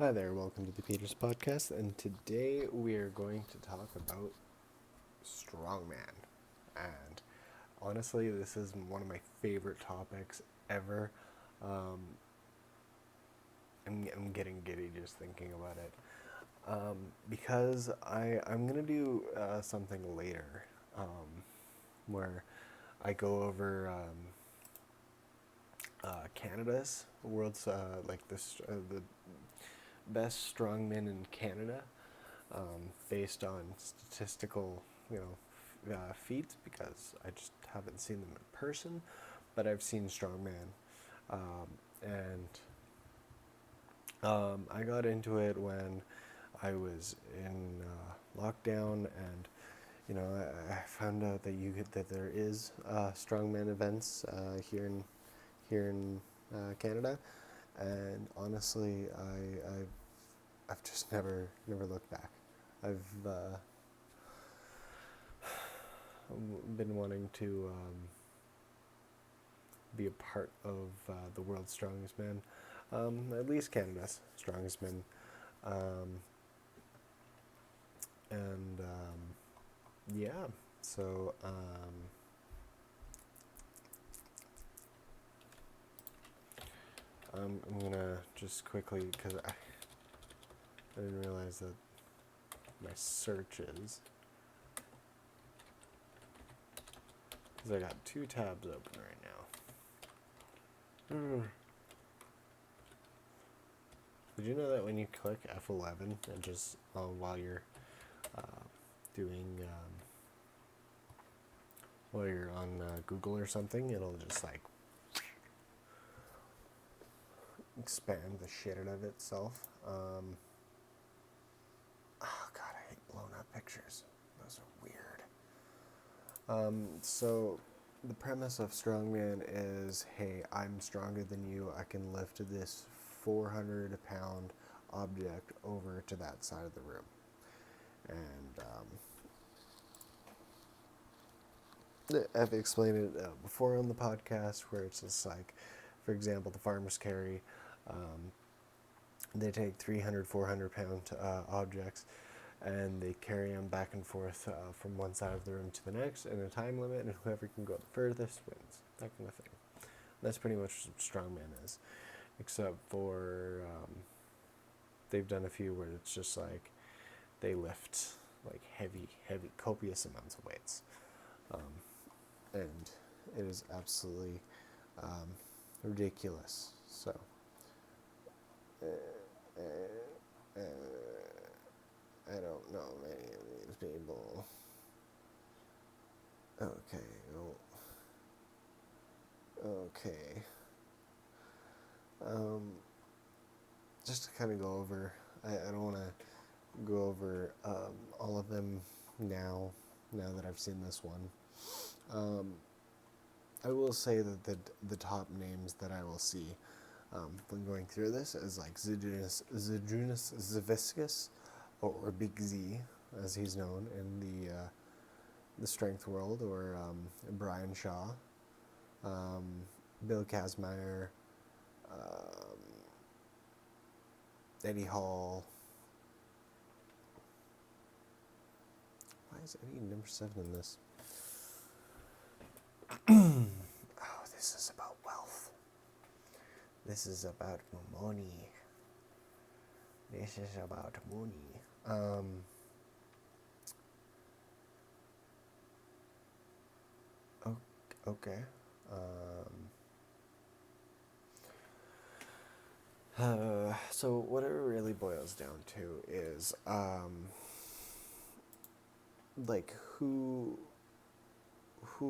Hi there, welcome to the Peters Podcast, and today we are going to talk about Strongman. And honestly, this is one of my favorite topics ever. Um, I'm getting giddy just thinking about it. Because I'm going to do something later where I go over Canada's world's the best strongmen in Canada based on statistical, feats because I just haven't seen them in person, but I've seen Strongman, and I got into it when I was in lockdown, and I found out that there is strongman events here in Canada, and honestly, I've just never looked back. I've been wanting to be a part of the world's strongest man, at least Canada's strongest man, um, and yeah. So I'm gonna just quickly because I didn't realize that my searches because I got two tabs open right now. Did you know that when you click F11 and just while you're uh, doing while you're on Google or something, it'll just like expand the shit out of itself. Oh god, I hate blown up pictures. Those are weird. So the premise of Strongman is, hey, I'm stronger than you. I can lift this 400-pound object over to that side of the room. And I've explained it before on the podcast, where it's just like, for example, the farmers carry, they take 300, 400-pound objects, and they carry them back and forth from one side of the room to the next in a time limit, and whoever can go the furthest wins. That kind of thing. That's pretty much what Strongman is, except for they've done a few where it's just like they lift like heavy, copious amounts of weights, and it is absolutely um, ridiculous. So, uh, uh, I don't know many of these people. Okay, well, okay. Um, just to kind of go over, I don't want to go over all of them now that I've seen this one. Um, I will say that the top names that I will see when going through this is like Zydrunas Zaviscus, or Big Z, as he's known in the strength world, or Brian Shaw, um, Bill Kazmaier, um, Eddie Hall. Why is Eddie number 7 in this? Oh, this is about wealth. This is about money. This is about money. Okay. So what it really boils down to is, like, who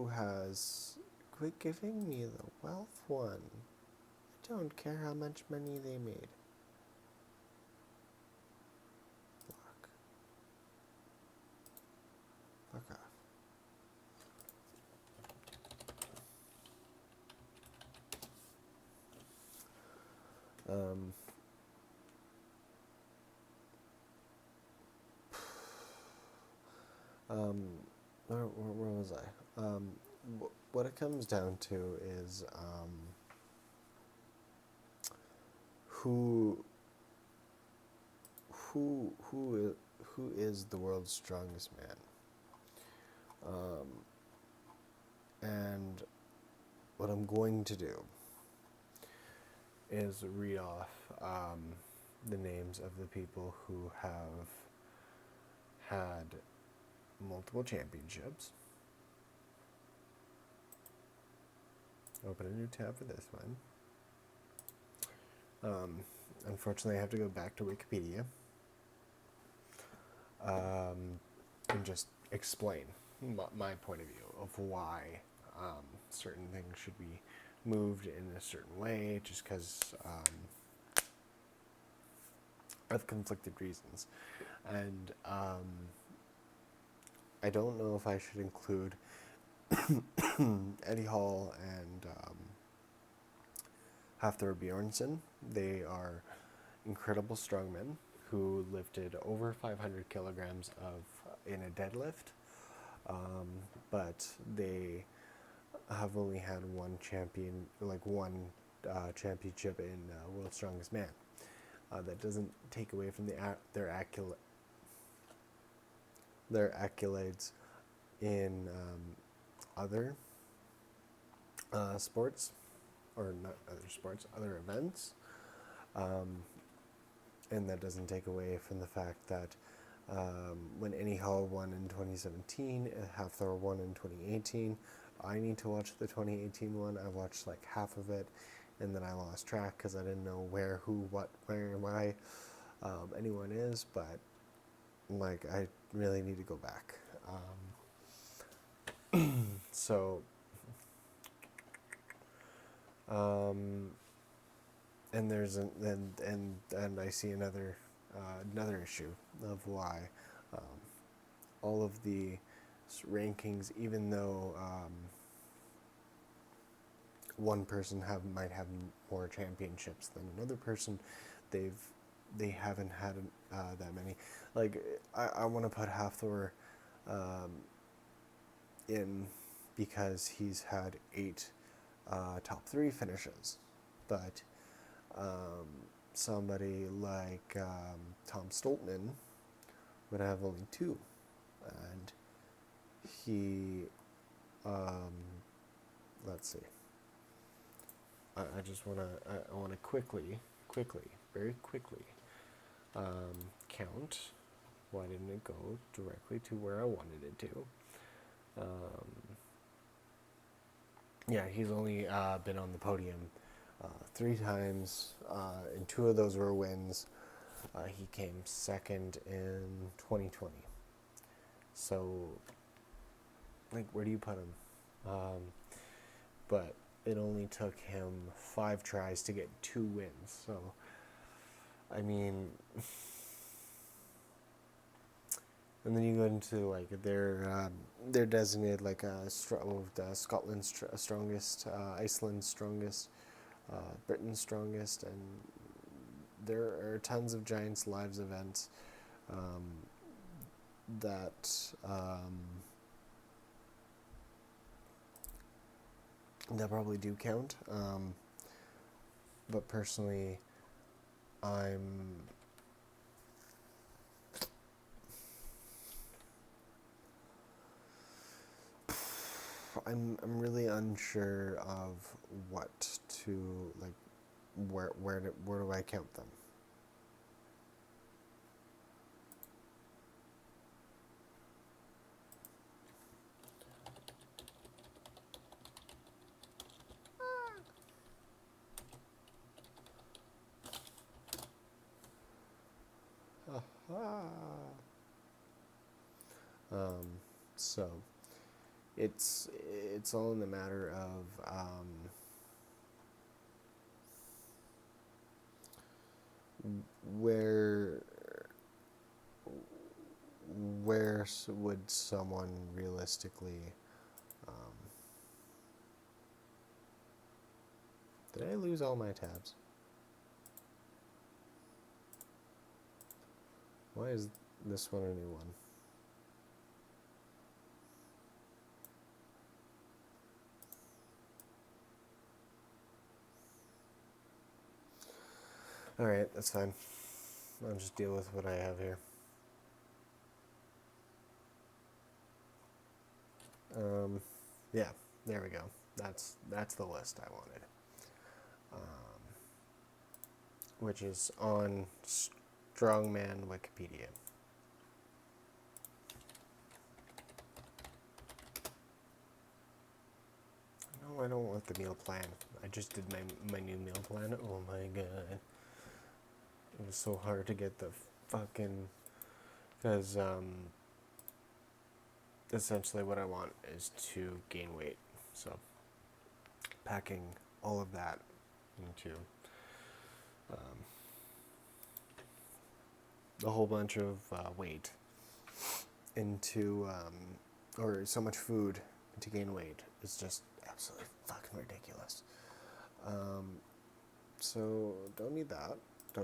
has quit giving me the wealth one. I don't care how much money they made. Fuck. Fuck off. Um, um, where was I? What it comes down to is who who is the world's strongest man? And what I'm going to do is read off the names of the people who have had multiple championships. Open a new tab for this one. Unfortunately, I have to go back to Wikipedia and just explain my point of view of why certain things should be moved in a certain way, just because of conflicted reasons. And I don't know if I should include Eddie Hall and Hafthor Bjornsson. They are incredible strongmen who lifted over 500 kilograms in a deadlift, but they have only had one championship in World's Strongest Man. That doesn't take away from their accolades in other sports, or not other sports, other events. And that doesn't take away from the fact that when Eddie Hall won in 2017, Hafthor won in 2018. I need to watch the 2018 one. I watched like half of it, and then I lost track because I didn't know where, who, what, where, and why anyone is. But like, I really need to go back. So, and there's and I see another issue of why all of the rankings, even though one person might have more championships than another person, they haven't had that many. Like, I want to put Hafthor in because he's had 8 top 3 finishes, but somebody like Tom Stoltman would have only 2, and he let's see. I just want to quickly, very quickly count. Why didn't it go directly to where I wanted it to? Yeah, he's only been on the podium 3 times, and 2 of those were wins. He came second in 2020. So, like, where do you put him? But it only took him 5 tries to get 2 wins. So, I mean, and then you go into like they're designated like Scotland's strongest, Iceland's strongest, Britain's strongest, and there are tons of Giants Lives events that probably do count. But personally, I'm really unsure of what to, like, where do I count them? So it's all in the matter of where would someone realistically did I lose all my tabs? Why is this one a new one? Alright, that's fine. I'll just deal with what I have here. Yeah, there we go. That's the list I wanted, which is on Strongman Wikipedia. No, I don't want the meal plan. I just did my new meal plan. Oh my god. It was so hard to get the fucking... Because, essentially what I want is to gain weight. So, packing all of that into a whole bunch of weight into, or so much food to gain weight is just absolutely fucking ridiculous. So, don't need that. I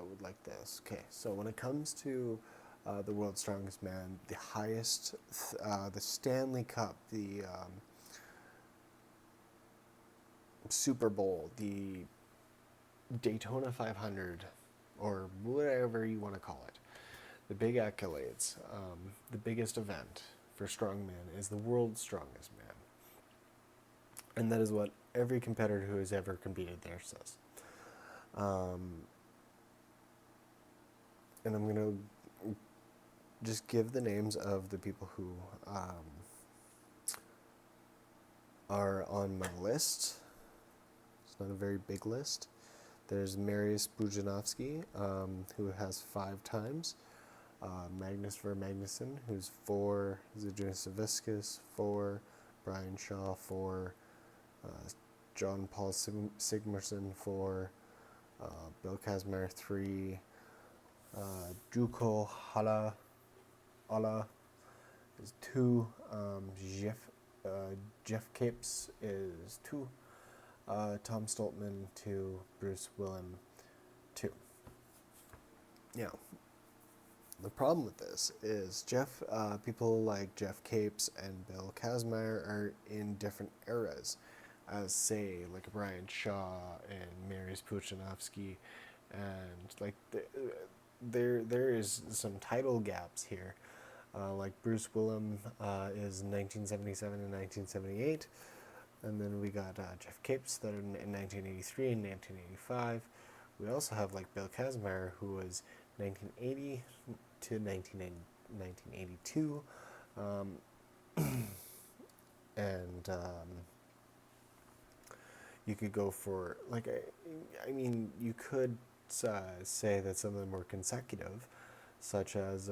would like this. Okay, so when it comes to the world's strongest man, the highest, the Stanley Cup, the Super Bowl, the Daytona 500, or whatever you want to call it, the big accolades, the biggest event for strongman is the world's strongest man. And that is what every competitor who has ever competed there says. And I'm going to just give the names of the people who are on my list. It's not a very big list. There's Mariusz Pudzianowski, who has 5 times. Magnus Magnuson, who's 4. Zydrunas Savickas, 4. Brian Shaw, 4. John Paul Sigmarsson, 4. Bill Kazmaier, 3. Juko Hala is 2. Jeff Capes is 2. Tom Stoltman, 2. Bruce Willem, 2. Now, the problem with this is people like Jeff Capes and Bill Kazmaier are in different eras, as say like Brian Shaw and Mariusz Pudzianowski, and like there is some title gaps here. Like Bruce Willem is 1977 and 1978, and then we got Jeff Capes that are in 1983 and 1985. We also have like Bill Kazmaier, who was 1980 to 1982, and you could go for like I mean you could say that some of them were consecutive, such as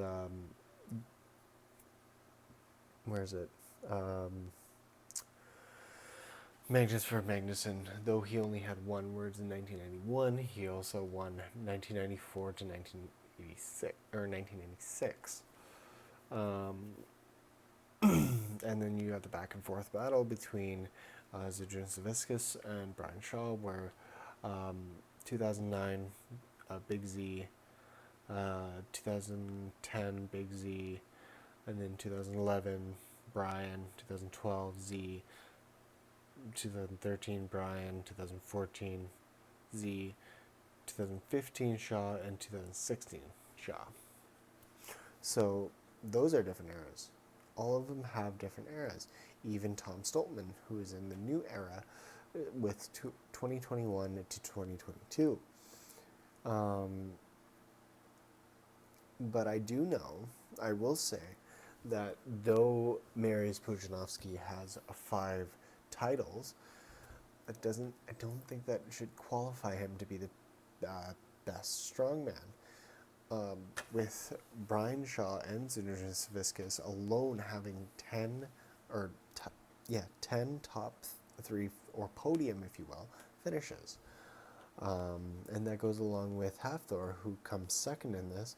where is it? Magnus Magnuson, though he only had 1 words in 1991, he also won 1994 to 1986 or 1986. And then you have the back and forth battle between Zydrunas Savickas and Brian Shaw, where 2009 Big Z, 2010 Big Z, and then 2011 Brian, 2012 Z, 2013 Brian, 2014 Z, 2015 Shaw, and 2016 Shaw. So those are different eras. All of them have different eras. Even Tom Stoltman, who is in the new era with 2021 to 2022. But I will say, that though Mariusz Pudzianowski has 5 titles, I don't think that should qualify him to be the best strongman. With Brian Shaw and Zydrunas Savickas alone having 10 top 3 or podium, if you will, finishes. And that goes along with Hafthor, who comes second in this,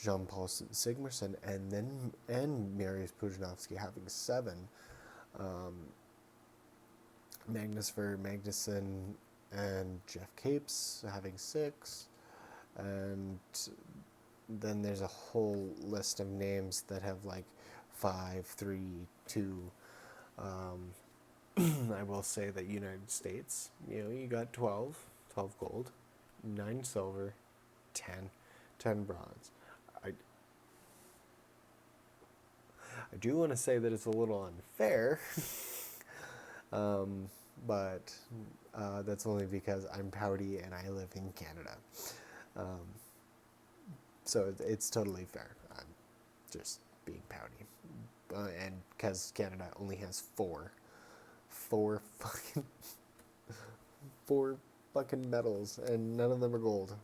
Jean-Paul Sigmarsson, and Mariusz Pudzianowski having 7. Magnus Magnuson and Jeff Capes having 6. And then there's a whole list of names that have like 5, 3, 2. I will say that United States, you got 12 gold, 9 silver, 10 10 bronze. I, I do want to say that it's a little unfair, but that's only because I'm pouty and I live in Canada. Um, so it's totally fair. I'm just being pouty. And because Canada only has four fucking four fucking medals, and none of them are gold.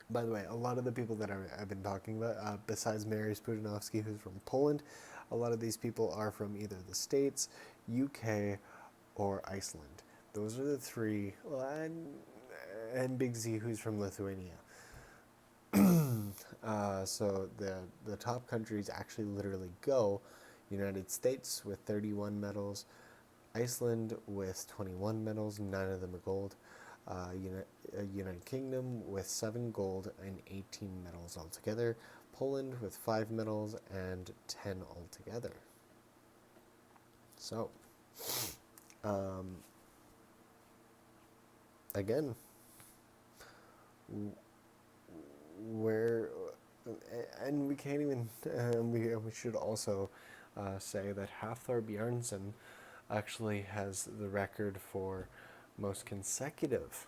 By the way, a lot of the people that I've been talking about, besides Mary Spujanowski, who's from Poland, a lot of these people are from either the States, UK, or Iceland. Those are the three, and Big Z, who's from Lithuania. So the top countries actually literally go: United States with 31 medals, Iceland with 21 medals, 9 of them are gold. United Kingdom with 7 gold and 18 medals altogether. Poland with 5 medals and 10 altogether. So, again, where, and we can't even, we should also say that Hafthor Bjarnason actually has the record for most consecutive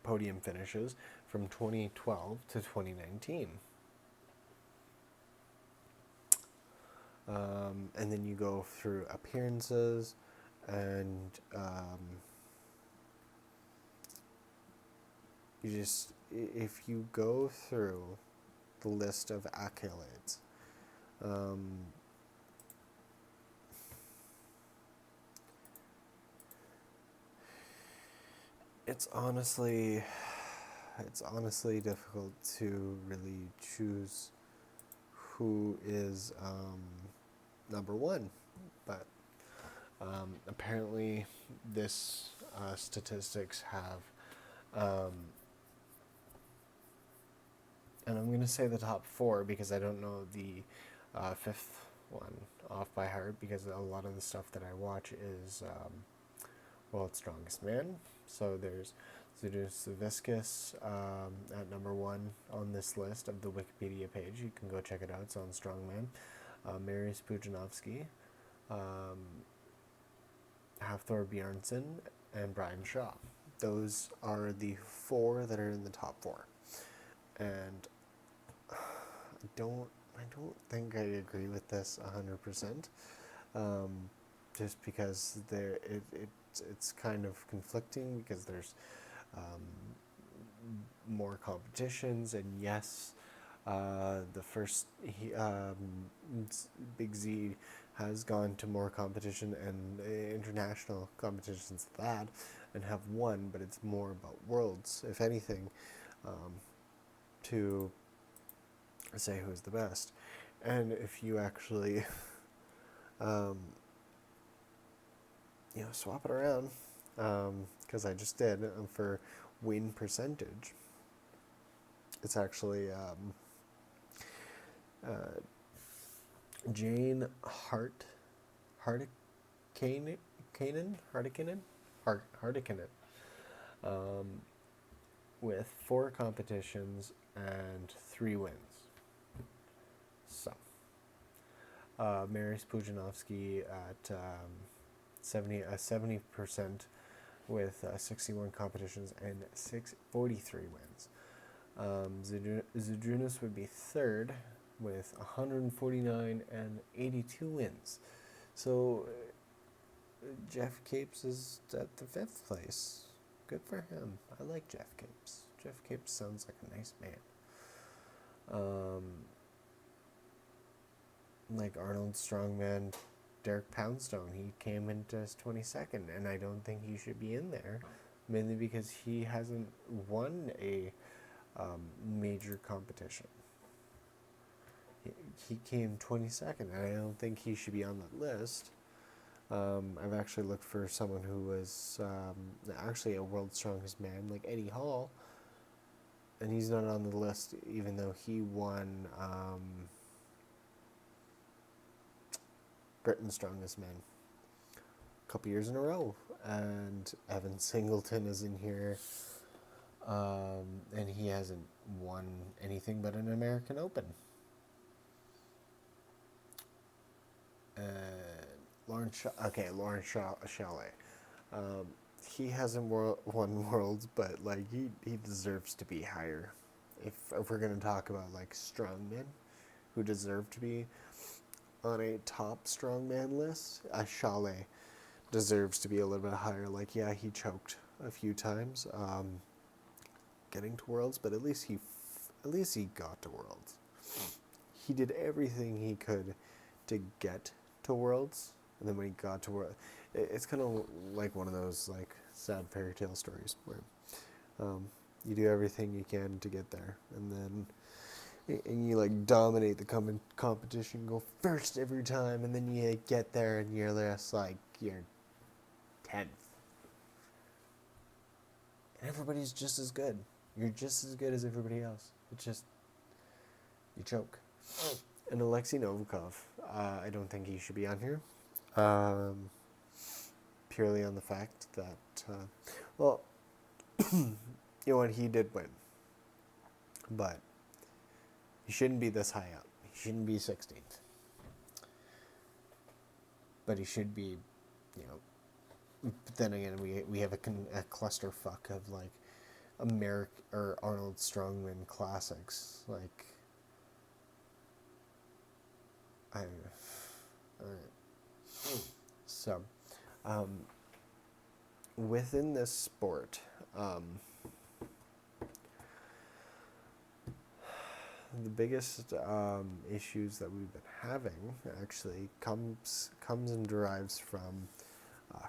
podium finishes from 2012 to 2019. And then you go through appearances, and if you go through the list of accolades, it's honestly difficult to really choose who is number one, but apparently this statistics have, and I'm going to say the top 4 because I don't know the 5th one off by heart, because a lot of the stuff that I watch is World's Strongest Man. So there's Zydrunas Savickas at number 1 on this list of the Wikipedia page. You can go check it out. It's on Strongman. Mary Spujanowski, Hafthor Bjarnason, and Brian Shaw. Those are the 4 that are in the top 4. And I don't think I agree with this 100%. Just because it's kind of conflicting, because there's more competitions, and yes, the first Big Z has gone to more competition and international competitions than that, and have won, but it's more about worlds, if anything, to say who's the best. And if you actually swap it around, because I just did, for win percentage, it's actually Jane Hartikainen, with 4 competitions and 3 wins. So, Mary Spujanowski at 70% with 61 competitions and 43 wins. Zydrunas would be 3rd with 149 and 82 wins. So Jeff Capes is at the 5th place. Good for him. I like Jeff Capes. Jeff Capes sounds like a nice man. Like Arnold Strongman, Derek Poundstone, he came into his 22nd, and I don't think he should be in there, mainly because he hasn't won a major competition. He came 22nd, and I don't think he should be on that list. I've actually looked for someone who was actually a World's Strongest Man, like Eddie Hall, and he's not on the list, even though he won Britain's Strongest Man a couple years in a row. and Evan Singleton is in here, and he hasn't won anything but an American Open. Lawrence Chalet. He hasn't won worlds, but like he deserves to be higher. If we're gonna talk about like strongmen who deserve to be on a top strongman list, Chalet deserves to be a little bit higher. Like, yeah, he choked a few times getting to worlds, but at least he got to worlds. He did everything he could to get to worlds, and then when he got to world, it's kind of like one of those like sad fairy tale stories where you do everything you can to get there, and you like dominate the competition, go first every time, and then you get there and you're just like you're 10th, and everybody's just as good. You're just as good as everybody else. It's just you choke. And Alexei Novikov, I don't think he should be on here, purely on the fact that, well, you know what, he did win, but he shouldn't be this high up. He shouldn't be 16th, but he should be, you know. But then again, we have a clusterfuck of like Arnold Strongman classics, like. So, within this sport, the biggest issues that we've been having actually comes and derives from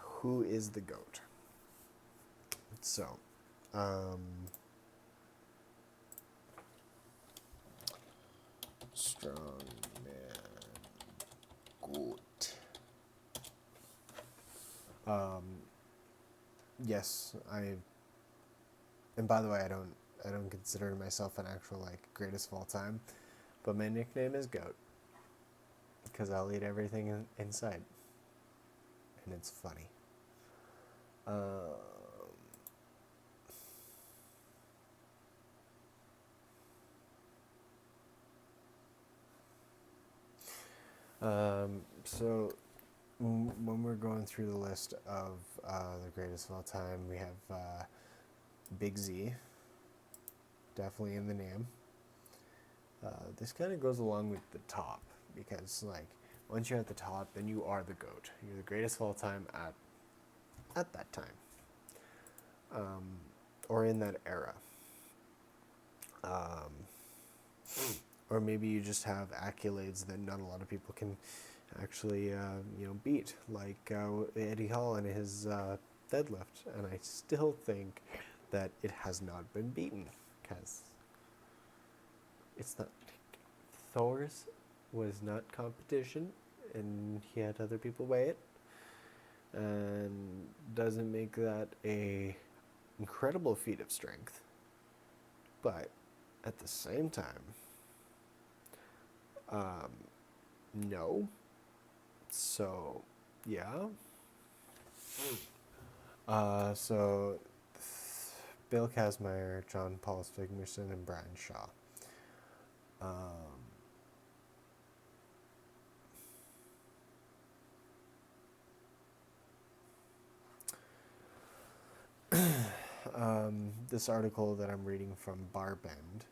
who is the GOAT. So, Strongman GOAT. Yes, and by the way, I don't consider myself an actual like greatest of all time, but my nickname is GOAT because I'll eat everything in sight, and it's funny. So when we're going through the list of the greatest of all time, we have Big Z, definitely in the name. This kind of goes along with the top, because like once you're at the top, then you are the GOAT. You're the greatest of all time at that time, or in that era. Or maybe you just have accolades that not a lot of people can actually beat, like Eddie Hall and his deadlift, and I still think that it has not been beaten, because it's not. Thor's was not competition, and he had other people weigh it, and doesn't make that a incredible feat of strength, but at the same time, no. So, yeah. So Bill Kazmaier, John Paul Stigmerson, and Brian Shaw. This article that I'm reading from Barbend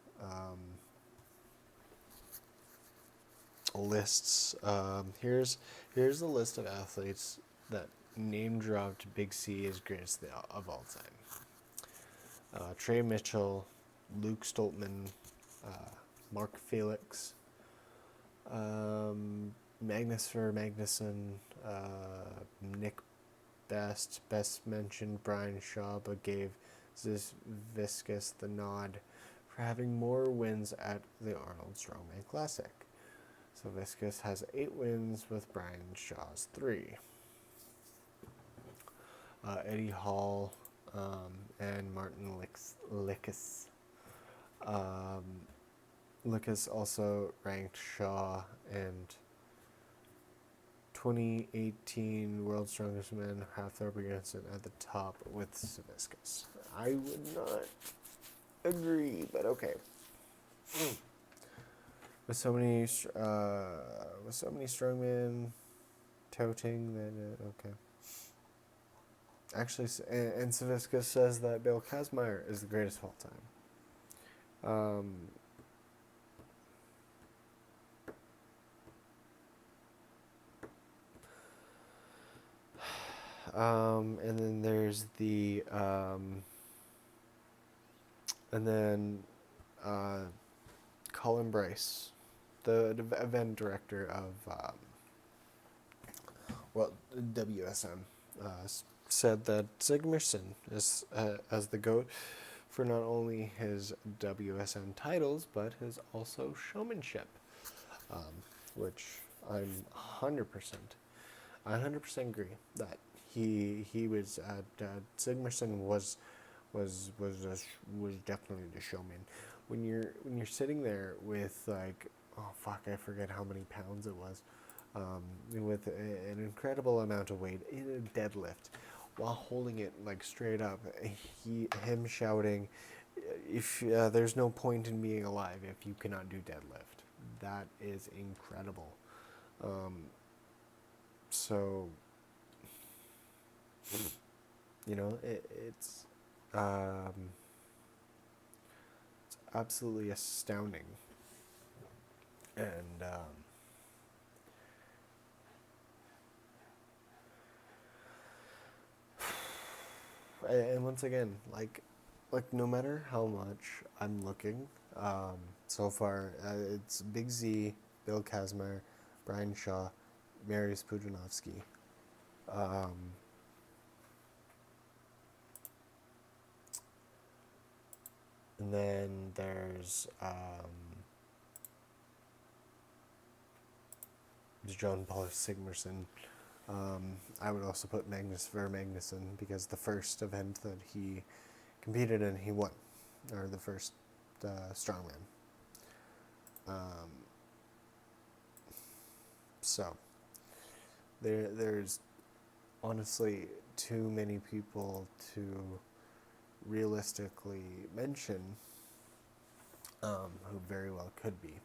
lists. Here's the list of athletes that name dropped Big C as greatest of all time. Trey Mitchell, Luke Stoltman, Mark Felix, Magnus Magnuson, Nick Best mentioned Brian Shaw, but gave Viscus the nod for having more wins at the Arnold Strongman Classic. So Viscus has 8 wins with Brian Shaw's 3. Eddie Hall and Martin Likas. Likas also ranked Shaw and 2018 World's Strongest Man have up against it at the top with Saviscus. I would not agree, but okay. With so many strongmen touting, then okay. Actually, and Saviscus says that Bill Kazmaier is the greatest of all time. And then there's the and then Colin Bryce, the event director of WSM, said that Sigmarsson is as the GOAT for not only his WSM titles but his also showmanship, which I'm 100%. I 100% agree that he was Sigmarsson was definitely the showman. When you're sitting there with like, oh fuck, I forget how many pounds it was, with an incredible amount of weight in a deadlift, while holding it like straight up, him shouting, "If there's no point in being alive if you cannot do deadlift," that is incredible. So, you know, it's absolutely astounding, and once again, like no matter how much I'm looking, so far it's Big Z, Bill Kazmaier, Brian Shaw, Mariusz Pudzianowski. And then there's John Paul Sigmarsson. I would also put Magnus Ver Magnusson because the first event that he competed in, he won, or the first strongman. So there's honestly too many people to realistically mention who very well could be.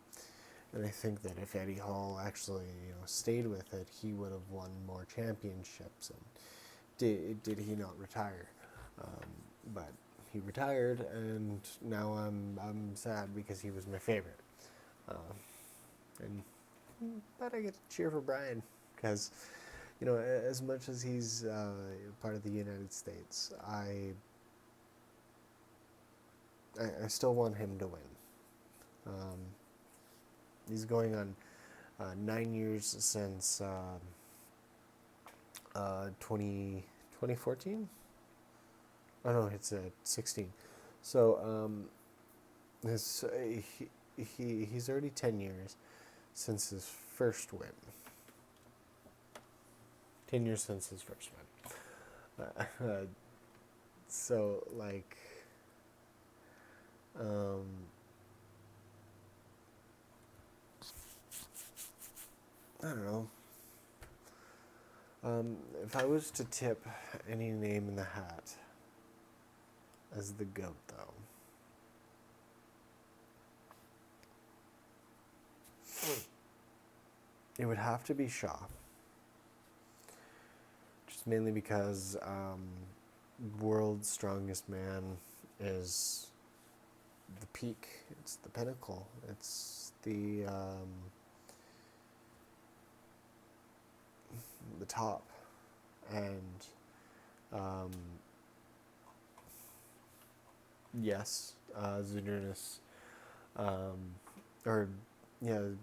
And I think that if Eddie Hall actually, stayed with it, he would have won more championships. And did he not retire? But he retired, and now I'm sad because he was my favorite. But I get to cheer for Brian because, as much as he's part of the United States, I still want him to win. He's going on 9 years since 2014? Oh no, it's 16. So he's already 10 years since his first win. 10 years since his first win. So, like, I don't know. If I was to tip any name in the hat as the GOAT, though, it would have to be Shaw. Just mainly because World's Strongest Man is the peak. It's the pinnacle. It's the top. And yes, Zydrunas,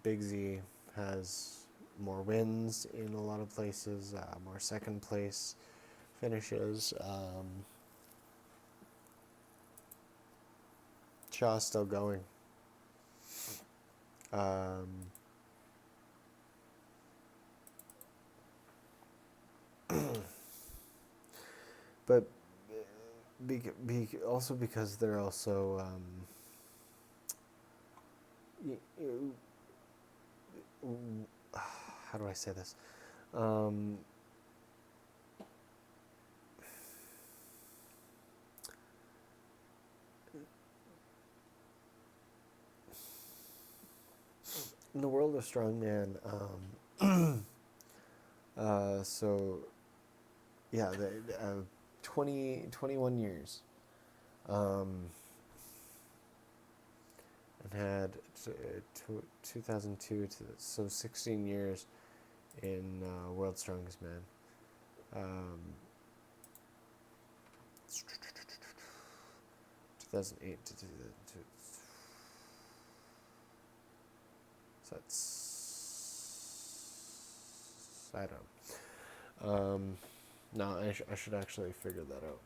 Big Z has more wins in a lot of places, more second place finishes. Shaw's still going. But also because they're also how do I say this? Um, in the world of strongman, so yeah, 21 years, um, and had 2002 to so 16 years in World's Strongest Man. 2008 to 2002. So that's I don't. No, I should actually figure that out.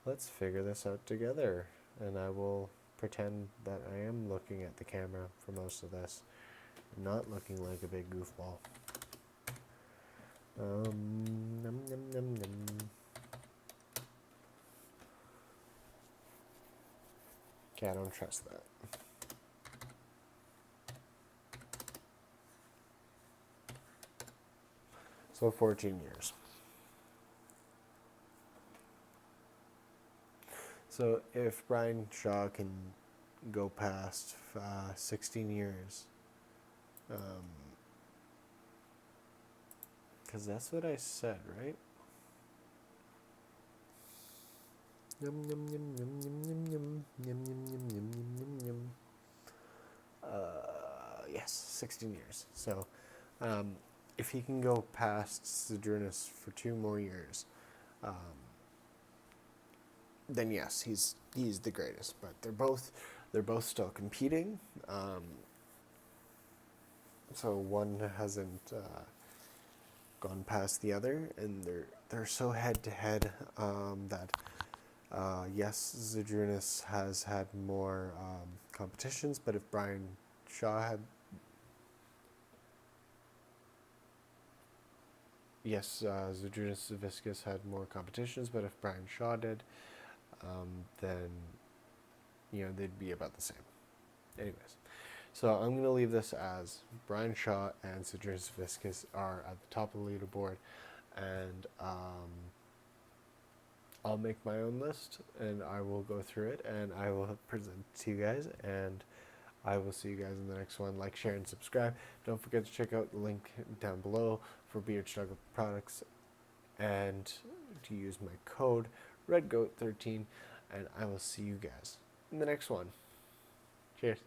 Let's figure this out together, and I will pretend that I am looking at the camera for most of this, not looking like a big goofball. Num, num, num, num. Okay, I don't trust that. So 14 years. So if Brian Shaw can go past 16 years, because that's what I said, right? Yum, yum, yum, yum, yum, yum, yum, yum, yum, yum, yum, yum, yum. Yes, 16 years. So if he can go past Zydrunas for 2 more years, then yes, he's the greatest. But they're both still competing. So one hasn't gone past the other, and they're so head to head that yes, Zydrunas has had more competitions, but if Brian Shaw had Zydrunas Viscus had more competitions, but if Brian Shaw did, then they'd be about the same. Anyways, so I'm gonna leave this as Brian Shaw and Zydrunas Viscus are at the top of the leaderboard, and I'll make my own list and I will go through it and I will present it to you guys, and I will see you guys in the next one. Like, share, and subscribe. Don't forget to check out the link down below for Beard Struggle products and to use my code RedGoat13, and I will see you guys in the next one. Cheers.